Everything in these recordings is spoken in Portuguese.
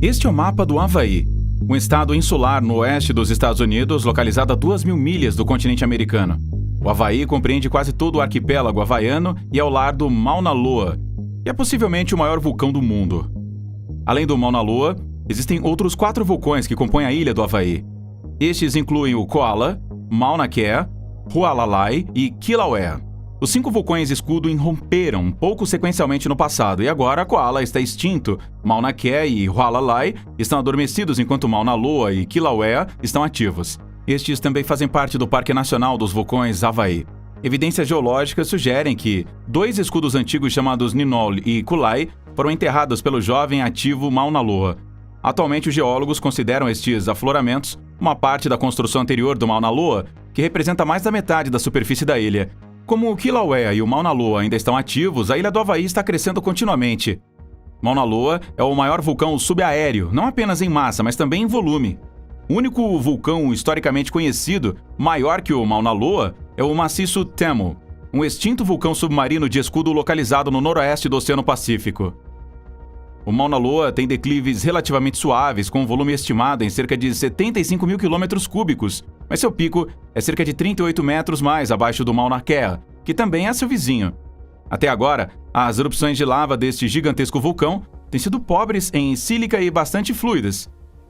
Este é o mapa do Havaí, um estado insular no oeste dos Estados Unidos, localizado a 2.000 milhas do continente americano. O Havaí compreende quase todo o arquipélago havaiano e é o lar do Mauna Loa, que é possivelmente o maior vulcão do mundo. Além do Mauna Loa, existem outros 4 vulcões que compõem a ilha do Havaí. Estes incluem o Koala, Mauna Kea, Hualalai e Kilauea. Os 5 vulcões escudo irromperam um pouco sequencialmente no passado, e agora Koala está extinto, Mauna Kea e Hualalai estão adormecidos enquanto Mauna Loa e Kilauea estão ativos. Estes também fazem parte do Parque Nacional dos Vulcões Havaí. Evidências geológicas sugerem que 2 escudos antigos chamados Ninole e Kulai foram enterrados pelo jovem ativo Mauna Loa. Atualmente, os geólogos consideram estes afloramentos uma parte da construção anterior do Mauna Loa, que representa mais da metade da superfície da ilha. Como o Kilauea e o Mauna Loa ainda estão ativos, a ilha do Havaí está crescendo continuamente. Mauna Loa é o maior vulcão subaéreo, não apenas em massa, mas também em volume. O único vulcão historicamente conhecido, maior que o Mauna Loa, é o maciço Temu, um extinto vulcão submarino de escudo localizado no noroeste do Oceano Pacífico. O Mauna Loa tem declives relativamente suaves, com um volume estimado em cerca de 75 mil quilômetros cúbicos, mas seu pico é cerca de 38 metros mais abaixo do Mauna Kea, que também é seu vizinho. Até agora, as erupções de lava deste gigantesco vulcão têm sido pobres em sílica e bastante fluidas.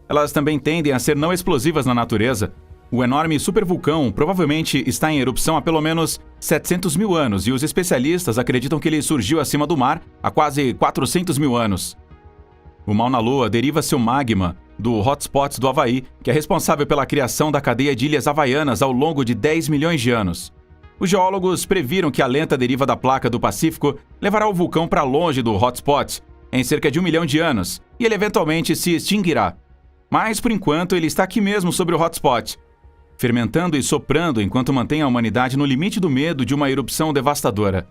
Elas também tendem a ser não explosivas na natureza. O enorme supervulcão provavelmente está em erupção há pelo menos 700 mil anos e os especialistas acreditam que ele surgiu acima do mar há quase 400 mil anos. O Mauna Loa deriva seu magma do Hotspot do Havaí, que é responsável pela criação da cadeia de ilhas havaianas ao longo de 10 milhões de anos. Os geólogos previram que a lenta deriva da placa do Pacífico levará o vulcão para longe do Hotspot em cerca de 1 milhão de anos e ele eventualmente se extinguirá. Mas, por enquanto, ele está aqui mesmo sobre o Hotspot, fermentando e soprando enquanto mantém a humanidade no limite do medo de uma erupção devastadora.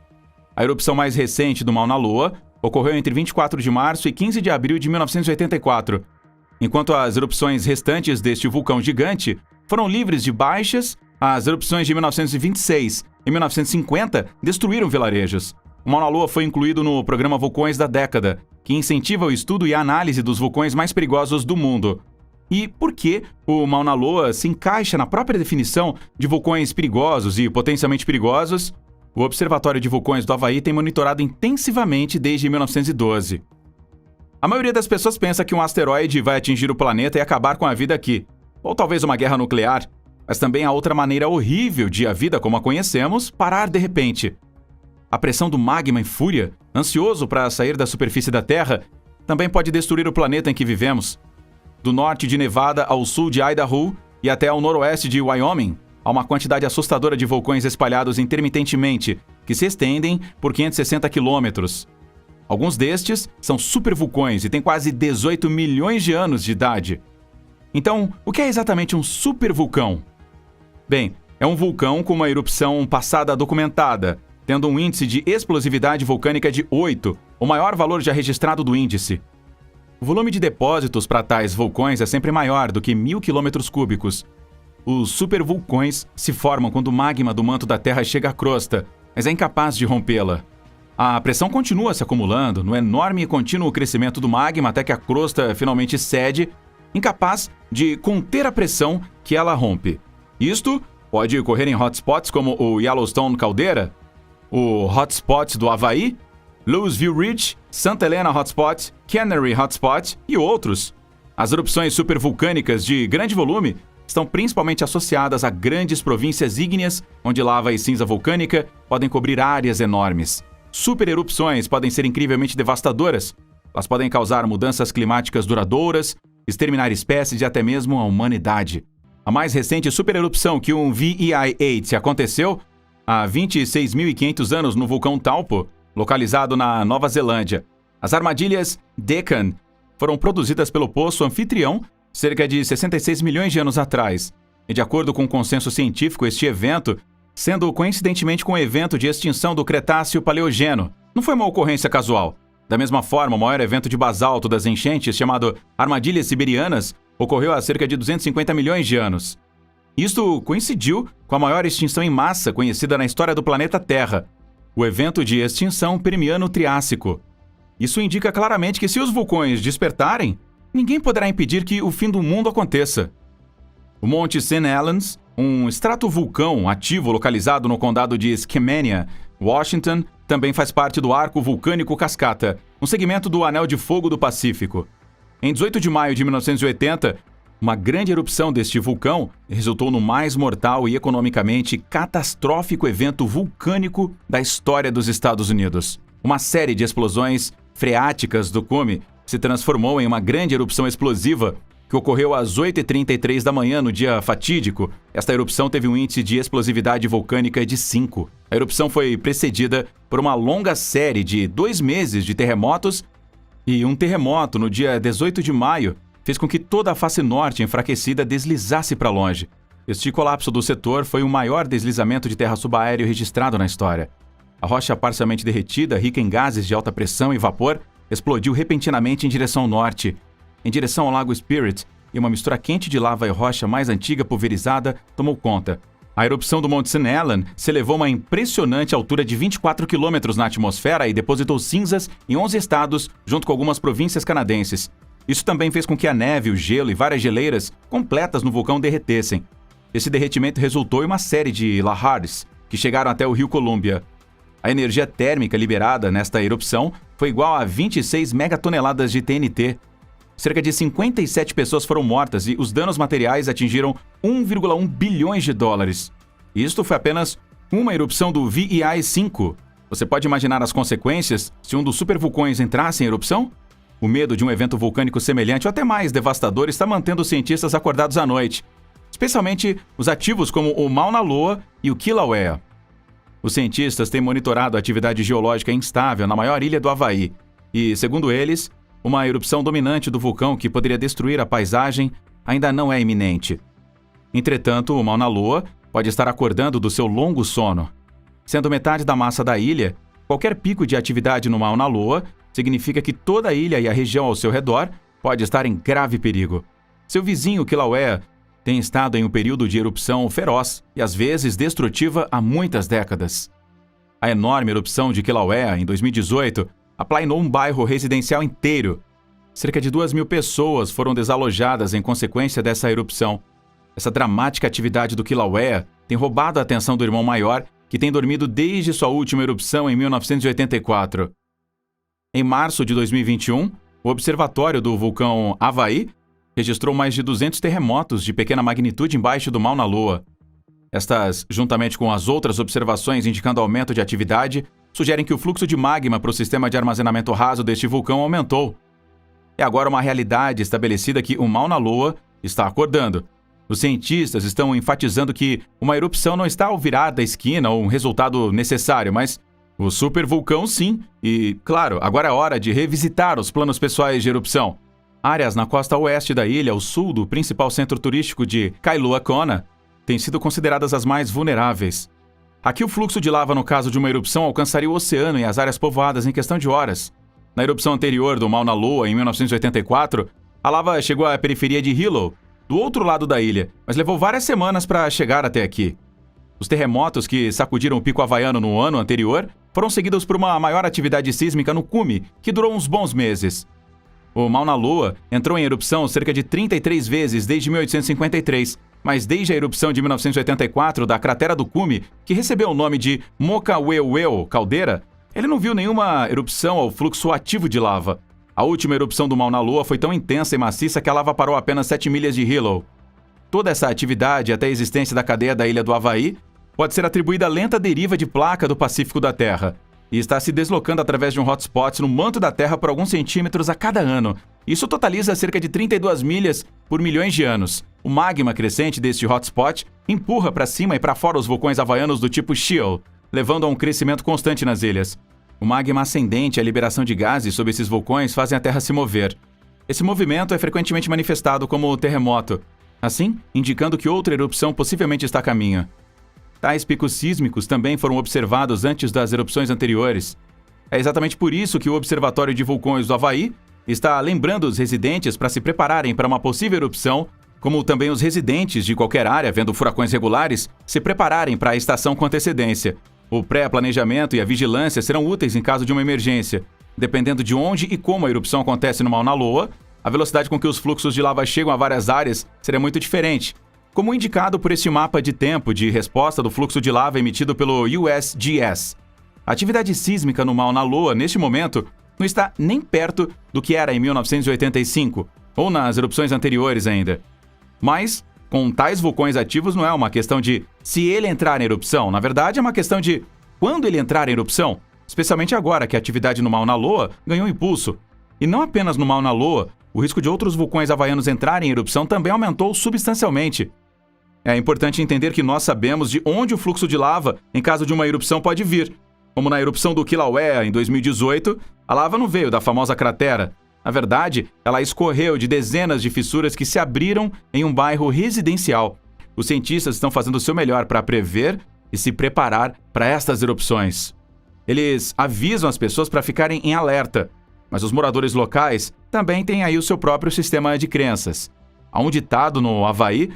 A erupção mais recente do Mauna Loa ocorreu entre 24 de março e 15 de abril de 1984, enquanto as erupções restantes deste vulcão gigante foram livres de baixas. As erupções de 1926 e 1950 destruíram vilarejos. O Mauna Loa foi incluído no programa Vulcões da Década, que incentiva o estudo e a análise dos vulcões mais perigosos do mundo. E por que o Mauna Loa se encaixa na própria definição de vulcões perigosos e potencialmente perigosos? O Observatório de Vulcões do Havaí tem monitorado intensivamente desde 1912. A maioria das pessoas pensa que um asteroide vai atingir o planeta e acabar com a vida aqui, ou talvez uma guerra nuclear, mas também há outra maneira horrível de a vida como a conhecemos parar de repente. A pressão do magma em fúria, ansioso para sair da superfície da Terra, também pode destruir o planeta em que vivemos. Do norte de Nevada ao sul de Idaho e até ao noroeste de Wyoming, há uma quantidade assustadora de vulcões espalhados intermitentemente, que se estendem por 560 quilômetros. Alguns destes são supervulcões e têm quase 18 milhões de anos de idade. Então, o que é exatamente um supervulcão? Bem, é um vulcão com uma erupção passada documentada, tendo um índice de explosividade vulcânica de 8, o maior valor já registrado do índice. O volume de depósitos para tais vulcões é sempre maior do que 1.000 quilômetros cúbicos. Os supervulcões se formam quando o magma do manto da Terra chega à crosta, mas é incapaz de rompê-la. A pressão continua se acumulando no enorme e contínuo crescimento do magma até que a crosta finalmente cede, incapaz de conter a pressão que ela rompe. Isto pode ocorrer em hotspots como o Yellowstone Caldeira, o Hotspot do Havaí, Louisville Ridge, Santa Helena Hotspot, Canary Hotspot e outros. As erupções supervulcânicas de grande volume estão principalmente associadas a grandes províncias ígneas, onde lava e cinza vulcânica podem cobrir áreas enormes. Supererupções podem ser incrivelmente devastadoras. Elas podem causar mudanças climáticas duradouras, exterminar espécies e até mesmo a humanidade. A mais recente supererupção que um VEI-8 aconteceu há 26.500 anos no vulcão Taupo, localizado na Nova Zelândia. As armadilhas Deccan foram produzidas pelo poço anfitrião cerca de 66 milhões de anos atrás. E de acordo com o consenso científico, este evento, sendo coincidentemente com o evento de extinção do Cretáceo-Paleogeno, não foi uma ocorrência casual. Da mesma forma, o maior evento de basalto das enchentes, chamado Armadilhas Siberianas, ocorreu há cerca de 250 milhões de anos. Isto coincidiu com a maior extinção em massa conhecida na história do planeta Terra, o evento de extinção Permiano-Triássico. Isso indica claramente que se os vulcões despertarem, ninguém poderá impedir que o fim do mundo aconteça. O Monte St. Helens, um estratovulcão ativo localizado no condado de Skamania, Washington, também faz parte do arco vulcânico Cascata, um segmento do Anel de Fogo do Pacífico. Em 18 de maio de 1980, uma grande erupção deste vulcão resultou no mais mortal e economicamente catastrófico evento vulcânico da história dos Estados Unidos. Uma série de explosões freáticas do cume se transformou em uma grande erupção explosiva que ocorreu às 8h33 da manhã no dia fatídico. Esta erupção teve um índice de explosividade vulcânica de 5. A erupção foi precedida por uma longa série de 2 meses de terremotos, e um terremoto no dia 18 de maio fez com que toda a face norte enfraquecida deslizasse para longe. Este colapso do setor foi o maior deslizamento de terra subaéreo registrado na história. A rocha parcialmente derretida, rica em gases de alta pressão e vapor, explodiu repentinamente em direção ao norte, em direção ao Lago Spirit, e uma mistura quente de lava e rocha mais antiga pulverizada tomou conta. A erupção do Monte St. Helens se elevou a uma impressionante altura de 24 quilômetros na atmosfera e depositou cinzas em 11 estados, junto com algumas províncias canadenses. Isso também fez com que a neve, o gelo e várias geleiras completas no vulcão derretessem. Esse derretimento resultou em uma série de lahares, que chegaram até o rio Columbia. A energia térmica liberada nesta erupção foi igual a 26 megatoneladas de TNT. Cerca de 57 pessoas foram mortas e os danos materiais atingiram 1,1 bilhões de dólares. Isto foi apenas uma erupção do VEI-5. Você pode imaginar as consequências se um dos supervulcões entrasse em erupção? O medo de um evento vulcânico semelhante ou até mais devastador está mantendo os cientistas acordados à noite, especialmente os ativos como o Mauna Loa e o Kilauea. Os cientistas têm monitorado a atividade geológica instável na maior ilha do Havaí e, segundo eles, uma erupção dominante do vulcão que poderia destruir a paisagem ainda não é iminente. Entretanto, o Mauna Loa pode estar acordando do seu longo sono. Sendo metade da massa da ilha, qualquer pico de atividade no Mauna Loa significa que toda a ilha e a região ao seu redor pode estar em grave perigo. Seu vizinho Kilauea tem estado em um período de erupção feroz e às vezes destrutiva há muitas décadas. A enorme erupção de Kilauea, em 2018, aplainou um bairro residencial inteiro. Cerca de 2.000 pessoas foram desalojadas em consequência dessa erupção. Essa dramática atividade do Kilauea tem roubado a atenção do irmão maior, que tem dormido desde sua última erupção em 1984. Em março de 2021, o Observatório do Vulcão Havaí registrou mais de 200 terremotos de pequena magnitude embaixo do Mauna Loa. Estas, juntamente com as outras observações indicando aumento de atividade, sugerem que o fluxo de magma para o sistema de armazenamento raso deste vulcão aumentou. É agora uma realidade estabelecida que o Mauna Loa está acordando. Os cientistas estão enfatizando que uma erupção não está ao virar da esquina ou um resultado necessário, mas o supervulcão sim. E, claro, agora é hora de revisitar os planos pessoais de erupção. Áreas na costa oeste da ilha, ao sul do principal centro turístico de Kailua Kona, têm sido consideradas as mais vulneráveis. Aqui o fluxo de lava no caso de uma erupção alcançaria o oceano e as áreas povoadas em questão de horas. Na erupção anterior do Mauna Loa, em 1984, a lava chegou à periferia de Hilo, do outro lado da ilha, mas levou várias semanas para chegar até aqui. Os terremotos que sacudiram o pico havaiano no ano anterior foram seguidos por uma maior atividade sísmica no cume, que durou uns bons meses. O Mauna Loa entrou em erupção cerca de 33 vezes desde 1853, mas desde a erupção de 1984 da cratera do cume, que recebeu o nome de Mokaweweo Caldeira, ele não viu nenhuma erupção ao fluxo ativo de lava. A última erupção do Mauna Loa foi tão intensa e maciça que a lava parou a apenas 7 milhas de Hilo. Toda essa atividade, até a existência da cadeia da ilha do Havaí, pode ser atribuída à lenta deriva de placa do Pacífico da Terra, e está se deslocando através de um hotspot no manto da Terra por alguns centímetros a cada ano. Isso totaliza cerca de 32 milhas por milhões de anos. O magma crescente deste hotspot empurra para cima e para fora os vulcões havaianos do tipo Sheol, levando a um crescimento constante nas ilhas. O magma ascendente e a liberação de gases sob esses vulcões fazem a Terra se mover. Esse movimento é frequentemente manifestado como terremoto, assim indicando que outra erupção possivelmente está a caminho. Tais picos sísmicos também foram observados antes das erupções anteriores. É exatamente por isso que o Observatório de Vulcões do Havaí está lembrando os residentes para se prepararem para uma possível erupção, como também os residentes de qualquer área vendo furacões regulares se prepararem para a estação com antecedência. O pré-planejamento e a vigilância serão úteis em caso de uma emergência. Dependendo de onde e como a erupção acontece no Mauna Loa, a velocidade com que os fluxos de lava chegam a várias áreas seria muito diferente, como indicado por esse mapa de tempo de resposta do fluxo de lava emitido pelo USGS. A atividade sísmica no Mauna Loa, neste momento, não está nem perto do que era em 1985, ou nas erupções anteriores ainda. Mas, com tais vulcões ativos, não é uma questão de se ele entrar em erupção, na verdade é uma questão de quando ele entrar em erupção, especialmente agora que a atividade no Mauna Loa ganhou impulso. E não apenas no Mauna Loa, o risco de outros vulcões havaianos entrarem em erupção também aumentou substancialmente. É importante entender que nós sabemos de onde o fluxo de lava, em caso de uma erupção, pode vir. Como na erupção do Kilauea em 2018, a lava não veio da famosa cratera. Na verdade, ela escorreu de dezenas de fissuras que se abriram em um bairro residencial. Os cientistas estão fazendo o seu melhor para prever e se preparar para estas erupções. Eles avisam as pessoas para ficarem em alerta, mas os moradores locais também têm aí o seu próprio sistema de crenças. Há um ditado no Havaí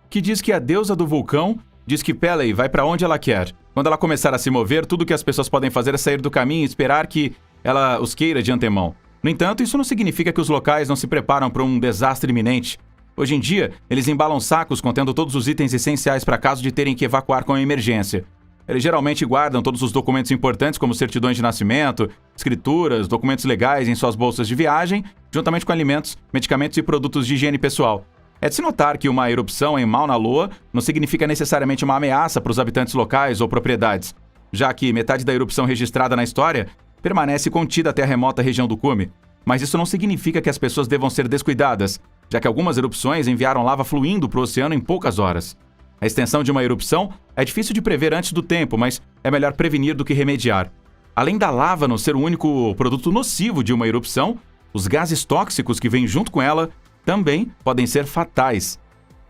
que diz que a deusa do vulcão diz que Pele vai para onde ela quer. Quando ela começar a se mover, tudo que as pessoas podem fazer é sair do caminho e esperar que ela os queira de antemão. No entanto, isso não significa que os locais não se preparam para um desastre iminente. Hoje em dia, eles embalam sacos contendo todos os itens essenciais para caso de terem que evacuar com emergência. Eles geralmente guardam todos os documentos importantes, como certidões de nascimento, escrituras, documentos legais em suas bolsas de viagem, juntamente com alimentos, medicamentos e produtos de higiene pessoal. É de se notar que uma erupção em Mauna Loa não significa necessariamente uma ameaça para os habitantes locais ou propriedades, já que metade da erupção registrada na história permanece contida até a remota região do cume. Mas isso não significa que as pessoas devam ser descuidadas, já que algumas erupções enviaram lava fluindo para o oceano em poucas horas. A extensão de uma erupção é difícil de prever antes do tempo, mas é melhor prevenir do que remediar. Além da lava não ser o único produto nocivo de uma erupção, os gases tóxicos que vêm junto com ela também podem ser fatais.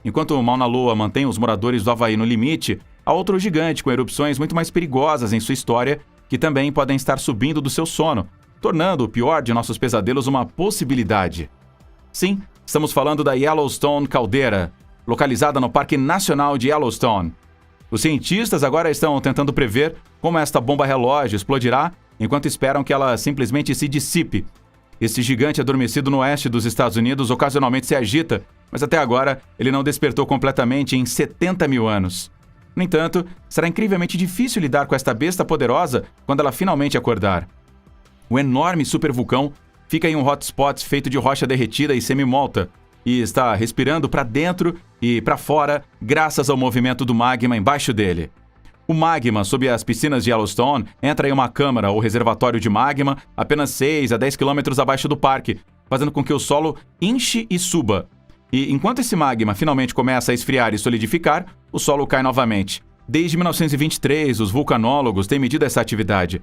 Enquanto Mauna Loa mantém os moradores do Havaí no limite, há outro gigante com erupções muito mais perigosas em sua história que também podem estar subindo do seu sono, tornando o pior de nossos pesadelos uma possibilidade. Sim, estamos falando da Yellowstone Caldeira, localizada no Parque Nacional de Yellowstone. Os cientistas agora estão tentando prever como esta bomba relógio explodirá, enquanto esperam que ela simplesmente se dissipe. Esse gigante adormecido no oeste dos Estados Unidos ocasionalmente se agita, mas até agora ele não despertou completamente em 70 mil anos. No entanto, será incrivelmente difícil lidar com esta besta poderosa quando ela finalmente acordar. O enorme supervulcão fica em um hotspot feito de rocha derretida e semimolta, e está respirando para dentro e para fora graças ao movimento do magma embaixo dele. O magma sob as piscinas de Yellowstone entra em uma câmara ou reservatório de magma apenas 6 a 10 quilômetros abaixo do parque, fazendo com que o solo enche e suba. E enquanto esse magma finalmente começa a esfriar e solidificar, o solo cai novamente. Desde 1923, os vulcanólogos têm medido essa atividade.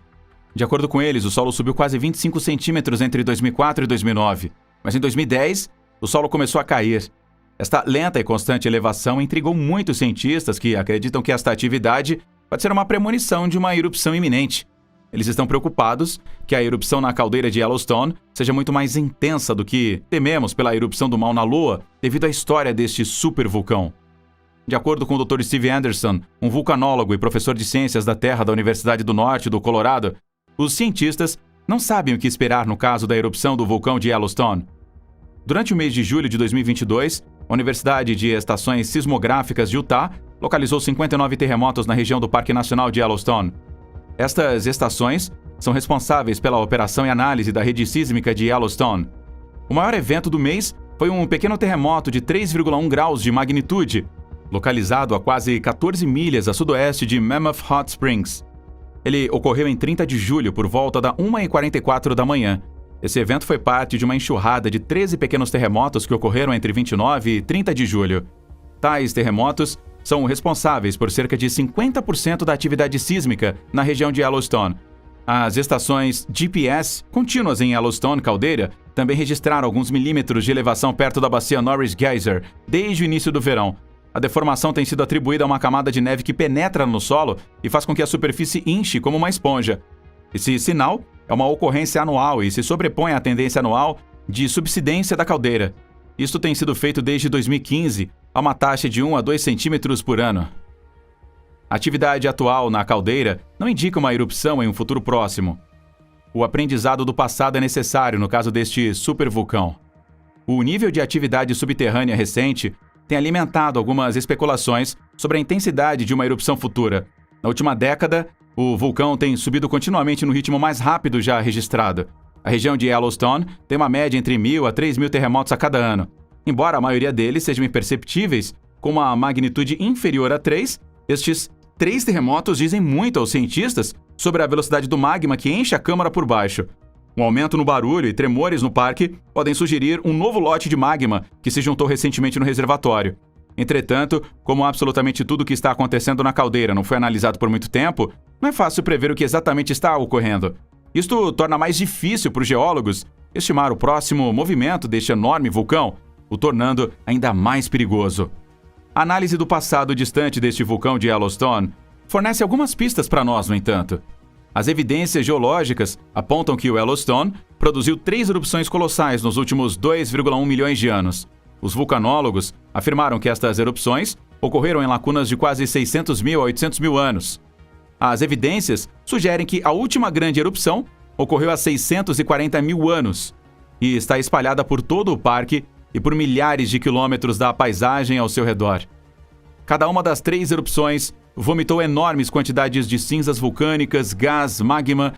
De acordo com eles, o solo subiu quase 25 centímetros entre 2004 e 2009. Mas em 2010, o solo começou a cair. Esta lenta e constante elevação intrigou muitos cientistas que acreditam que esta atividade pode ser uma premonição de uma erupção iminente. Eles estão preocupados que a erupção na caldeira de Yellowstone seja muito mais intensa do que tememos pela erupção do Mauna Loa devido à história deste supervulcão. De acordo com o Dr. Steve Anderson, um vulcanólogo e professor de ciências da Terra da Universidade do Norte do Colorado, os cientistas não sabem o que esperar no caso da erupção do vulcão de Yellowstone. Durante o mês de julho de 2022, a Universidade de Estações Sismográficas de Utah localizou 59 terremotos na região do Parque Nacional de Yellowstone. Estas estações são responsáveis pela operação e análise da rede sísmica de Yellowstone. O maior evento do mês foi um pequeno terremoto de 3,1 graus de magnitude, localizado a quase 14 milhas a sudoeste de Mammoth Hot Springs. Ele ocorreu em 30 de julho por volta da 1h44 da manhã. Esse evento foi parte de uma enxurrada de 13 pequenos terremotos que ocorreram entre 29 e 30 de julho. Tais terremotos são responsáveis por cerca de 50% da atividade sísmica na região de Yellowstone. As estações GPS contínuas em Yellowstone Caldeira também registraram alguns milímetros de elevação perto da bacia Norris Geyser desde o início do verão. A deformação tem sido atribuída a uma camada de neve que penetra no solo e faz com que a superfície inche como uma esponja. Esse sinal é uma ocorrência anual e se sobrepõe à tendência anual de subsidência da caldeira. Isto tem sido feito desde 2015, a uma taxa de 1 a 2 centímetros por ano. A atividade atual na caldeira não indica uma erupção em um futuro próximo. O aprendizado do passado é necessário no caso deste supervulcão. o nível de atividade subterrânea recente tem alimentado algumas especulações sobre a intensidade de uma erupção futura. Na última década, o vulcão tem subido continuamente no ritmo mais rápido já registrado. A região de Yellowstone tem uma média entre 1.000 a 3.000 terremotos a cada ano. Embora a maioria deles sejam imperceptíveis, com uma magnitude inferior a 3, estes 3 terremotos dizem muito aos cientistas sobre a velocidade do magma que enche a câmara por baixo. Um aumento no barulho e tremores no parque podem sugerir um novo lote de magma que se juntou recentemente no reservatório. Entretanto, como absolutamente tudo o que está acontecendo na caldeira não foi analisado por muito tempo, não é fácil prever o que exatamente está ocorrendo. Isto torna mais difícil para os geólogos estimar o próximo movimento deste enorme vulcão, o tornando ainda mais perigoso. A análise do passado distante deste vulcão de Yellowstone fornece algumas pistas para nós, no entanto. As evidências geológicas apontam que o Yellowstone produziu 3 erupções colossais nos últimos 2,1 milhões de anos. Os vulcanólogos afirmaram que estas erupções ocorreram em lacunas de quase 600.000 a 800.000 anos. As evidências sugerem que a última grande erupção ocorreu há 640.000 anos e está espalhada por todo o parque e por milhares de quilômetros da paisagem ao seu redor. Cada uma das 3 erupções vomitou enormes quantidades de cinzas vulcânicas, gás, magma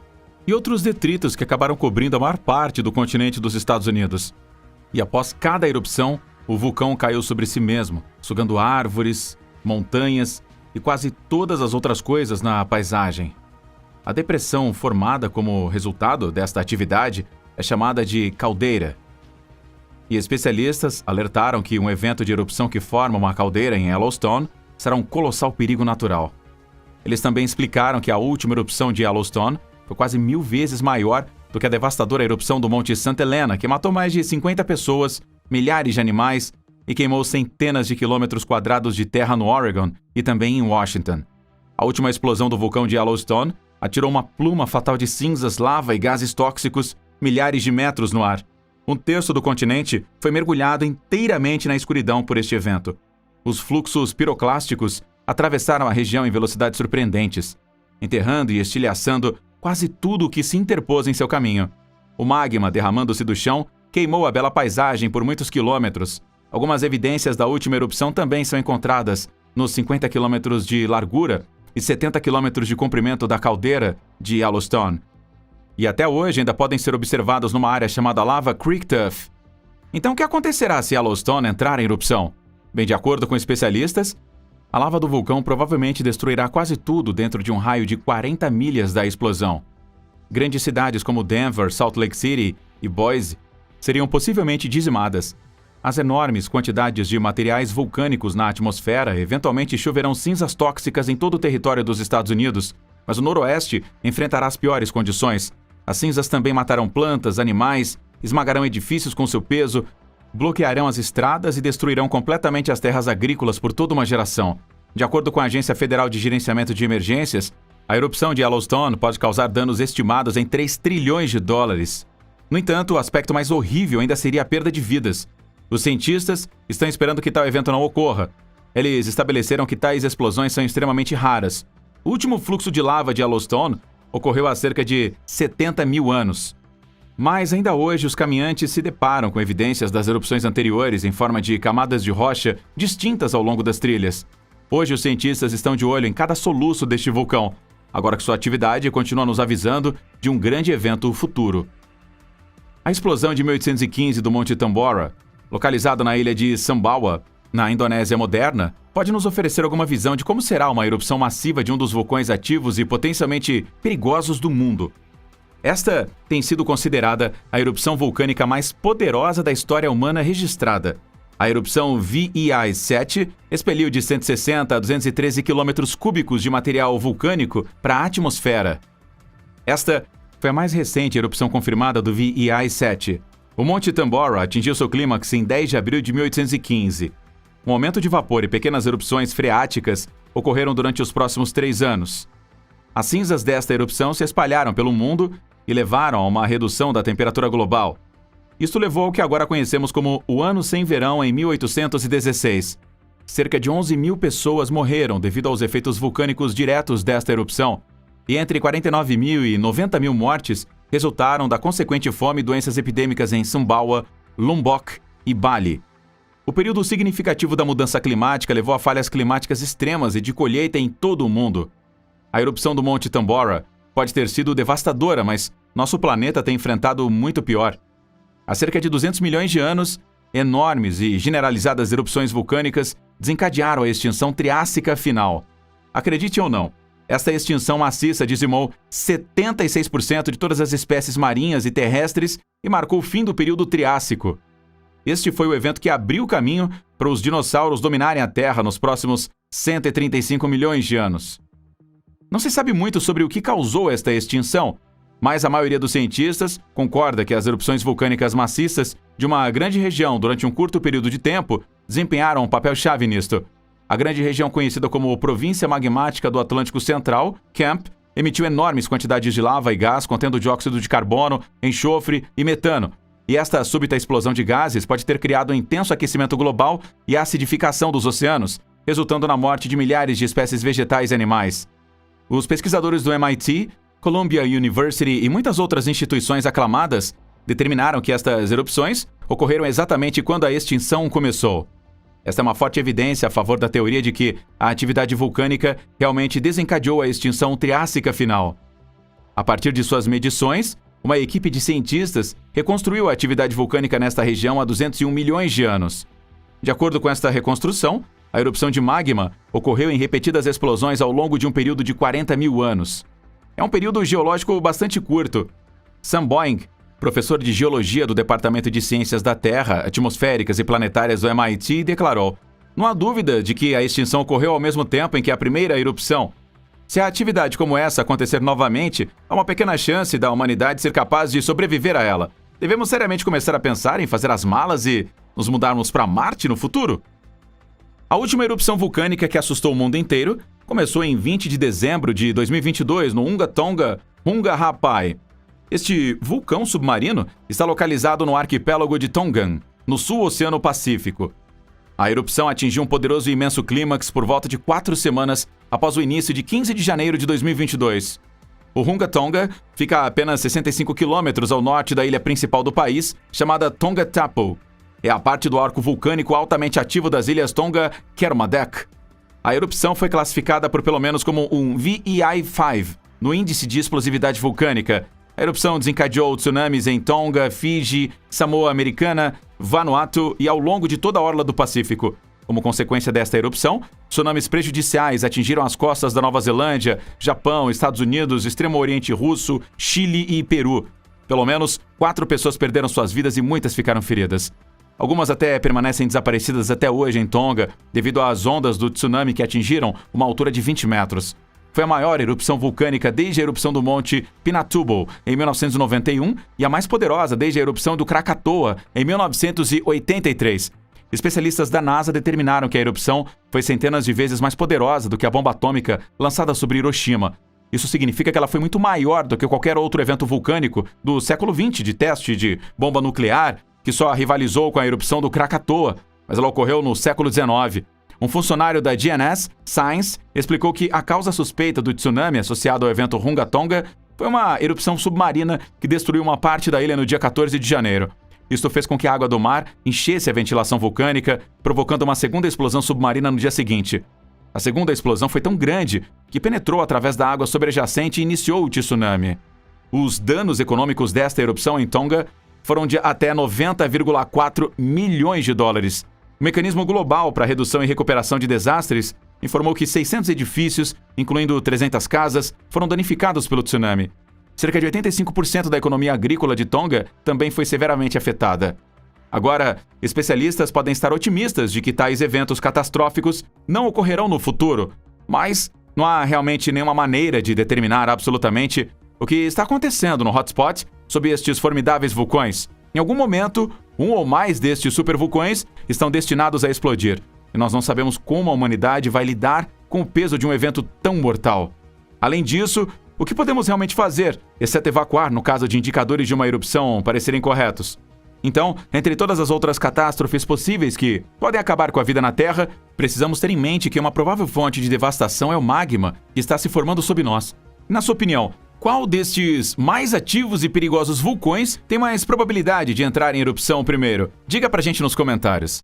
e outros detritos que acabaram cobrindo a maior parte do continente dos Estados Unidos. E após cada erupção, o vulcão caiu sobre si mesmo, sugando árvores, montanhas e quase todas as outras coisas na paisagem. A depressão formada como resultado desta atividade é chamada de caldeira. E especialistas alertaram que um evento de erupção que forma uma caldeira em Yellowstone será um colossal perigo natural. Eles também explicaram que a última erupção de Yellowstone foi quase 1000 vezes maior do que a devastadora erupção do Monte Santa Helena, que matou mais de 50 pessoas, milhares de animais e queimou centenas de quilômetros quadrados de terra no Oregon e também em Washington. A última explosão do vulcão de Yellowstone atirou uma pluma fatal de cinzas, lava e gases tóxicos milhares de metros no ar. 1/3 do continente foi mergulhado inteiramente na escuridão por este evento. Os fluxos piroclásticos atravessaram a região em velocidades surpreendentes, enterrando e estilhaçando quase tudo o que se interpôs em seu caminho. O magma, derramando-se do chão, queimou a bela paisagem por muitos quilômetros. Algumas evidências da última erupção também são encontradas nos 50 quilômetros de largura e 70 quilômetros de comprimento da caldeira de Yellowstone. E até hoje ainda podem ser observados numa área chamada Lava Creek Tuff. Então o que acontecerá se Yellowstone entrar em erupção? Bem, de acordo com especialistas, a lava do vulcão provavelmente destruirá quase tudo dentro de um raio de 40 milhas da explosão. Grandes cidades como Denver, Salt Lake City e Boise seriam possivelmente dizimadas. As enormes quantidades de materiais vulcânicos na atmosfera eventualmente choverão cinzas tóxicas em todo o território dos Estados Unidos, mas o Noroeste enfrentará as piores condições. As cinzas também matarão plantas, animais, esmagarão edifícios com seu peso, bloquearão as estradas e destruirão completamente as terras agrícolas por toda uma geração. De acordo com a Agência Federal de Gerenciamento de Emergências, a erupção de Yellowstone pode causar danos estimados em 3 trilhões de dólares. No entanto, o aspecto mais horrível ainda seria a perda de vidas. Os cientistas estão esperando que tal evento não ocorra. Eles estabeleceram que tais explosões são extremamente raras. O último fluxo de lava de Yellowstone ocorreu há cerca de 70.000 anos. Mas ainda hoje os caminhantes se deparam com evidências das erupções anteriores em forma de camadas de rocha distintas ao longo das trilhas. Hoje os cientistas estão de olho em cada soluço deste vulcão, agora que sua atividade continua nos avisando de um grande evento futuro. A explosão de 1815 do Monte Tambora, localizado na ilha de Sumbawa, na Indonésia moderna, pode nos oferecer alguma visão de como será uma erupção massiva de um dos vulcões ativos e potencialmente perigosos do mundo. Esta tem sido considerada a erupção vulcânica mais poderosa da história humana registrada. A erupção VEI-7 expeliu de 160 a 213 quilômetros cúbicos de material vulcânico para a atmosfera. Esta foi a mais recente erupção confirmada do VEI-7. O Monte Tambora atingiu seu clímax em 10 de abril de 1815. Um aumento de vapor e pequenas erupções freáticas ocorreram durante os próximos 3 anos. As cinzas desta erupção se espalharam pelo mundo e levaram a uma redução da temperatura global. Isto levou ao que agora conhecemos como o Ano Sem Verão em 1816. Cerca de 11.000 pessoas morreram devido aos efeitos vulcânicos diretos desta erupção, e entre 49.000 e 90.000 mortes resultaram da consequente fome e doenças epidêmicas em Sumbawa, Lombok e Bali. O período significativo da mudança climática levou a falhas climáticas extremas e de colheita em todo o mundo. A erupção do Monte Tambora pode ter sido devastadora, mas nosso planeta tem enfrentado muito pior. Há cerca de 200 milhões de anos, enormes e generalizadas erupções vulcânicas desencadearam a extinção triássica final. Acredite ou não, esta extinção maciça dizimou 76% de todas as espécies marinhas e terrestres e marcou o fim do período Triássico. Este foi o evento que abriu o caminho para os dinossauros dominarem a Terra nos próximos 135 milhões de anos. Não se sabe muito sobre o que causou esta extinção, mas a maioria dos cientistas concorda que as erupções vulcânicas maciças de uma grande região durante um curto período de tempo desempenharam um papel-chave nisto. A grande região conhecida como Província Magmática do Atlântico Central, CAMP, emitiu enormes quantidades de lava e gás contendo dióxido de carbono, enxofre e metano. E esta súbita explosão de gases pode ter criado um intenso aquecimento global e acidificação dos oceanos, resultando na morte de milhares de espécies vegetais e animais. Os pesquisadores do MIT, Columbia University e muitas outras instituições aclamadas determinaram que estas erupções ocorreram exatamente quando a extinção começou. Esta é uma forte evidência a favor da teoria de que a atividade vulcânica realmente desencadeou a extinção triássica final. A partir de suas medições, uma equipe de cientistas reconstruiu a atividade vulcânica nesta região há 201 milhões de anos. De acordo com esta reconstrução, a erupção de magma ocorreu em repetidas explosões ao longo de um período de 40 mil anos. É um período geológico bastante curto. Sam Boeing, professor de geologia do Departamento de Ciências da Terra, Atmosféricas e Planetárias do MIT, declarou: "Não há dúvida de que a extinção ocorreu ao mesmo tempo em que a primeira erupção. Se a atividade como essa acontecer novamente, há uma pequena chance da humanidade ser capaz de sobreviver a ela. Devemos seriamente começar a pensar em fazer as malas e nos mudarmos para Marte no futuro?" A última erupção vulcânica que assustou o mundo inteiro começou em 20 de dezembro de 2022 no Hunga Tonga, Hunga Rapai. Este vulcão submarino está localizado no arquipélago de Tongan, no sul Oceano Pacífico. A erupção atingiu um poderoso e imenso clímax por volta de 4 semanas após o início de 15 de janeiro de 2022. O Hunga Tonga fica a apenas 65 quilômetros ao norte da ilha principal do país, chamada Tonga Tapu. É a parte do arco vulcânico altamente ativo das ilhas Tonga Kermadec. A erupção foi classificada por pelo menos como um VEI5 no índice de explosividade vulcânica. A erupção desencadeou tsunamis em Tonga, Fiji, Samoa Americana, Vanuatu e ao longo de toda a orla do Pacífico. Como consequência desta erupção, tsunamis prejudiciais atingiram as costas da Nova Zelândia, Japão, Estados Unidos, Extremo Oriente Russo, Chile e Peru. Pelo menos 4 pessoas perderam suas vidas e muitas ficaram feridas. Algumas até permanecem desaparecidas até hoje em Tonga, devido às ondas do tsunami que atingiram uma altura de 20 metros. Foi a maior erupção vulcânica desde a erupção do Monte Pinatubo, em 1991, e a mais poderosa desde a erupção do Krakatoa, em 1983. Especialistas da NASA determinaram que a erupção foi centenas de vezes mais poderosa do que a bomba atômica lançada sobre Hiroshima. Isso significa que ela foi muito maior do que qualquer outro evento vulcânico do século XX de teste de bomba nuclear, que só rivalizou com a erupção do Krakatoa, mas ela ocorreu no século XIX. Um funcionário da GNS Science explicou que a causa suspeita do tsunami associado ao evento Hunga Tonga foi uma erupção submarina que destruiu uma parte da ilha no dia 14 de janeiro. Isto fez com que a água do mar enchesse a ventilação vulcânica, provocando uma segunda explosão submarina no dia seguinte. A segunda explosão foi tão grande que penetrou através da água sobrejacente e iniciou o tsunami. Os danos econômicos desta erupção em Tonga foram de até 90,4 milhões de dólares. O Mecanismo Global para a Redução e Recuperação de Desastres informou que 600 edifícios, incluindo 300 casas, foram danificados pelo tsunami. Cerca de 85% da economia agrícola de Tonga também foi severamente afetada. Agora, especialistas podem estar otimistas de que tais eventos catastróficos não ocorrerão no futuro, mas não há realmente nenhuma maneira de determinar absolutamente o que está acontecendo no hotspot sob estes formidáveis vulcões. Em algum momento, um ou mais destes supervulcões estão destinados a explodir, e nós não sabemos como a humanidade vai lidar com o peso de um evento tão mortal. Além disso, o que podemos realmente fazer, exceto evacuar no caso de indicadores de uma erupção parecerem corretos? Então, entre todas as outras catástrofes possíveis que podem acabar com a vida na Terra, precisamos ter em mente que uma provável fonte de devastação é o magma que está se formando sob nós. Na sua opinião, Qual destes mais ativos e perigosos vulcões tem mais probabilidade de entrar em erupção primeiro? Diga pra gente nos comentários.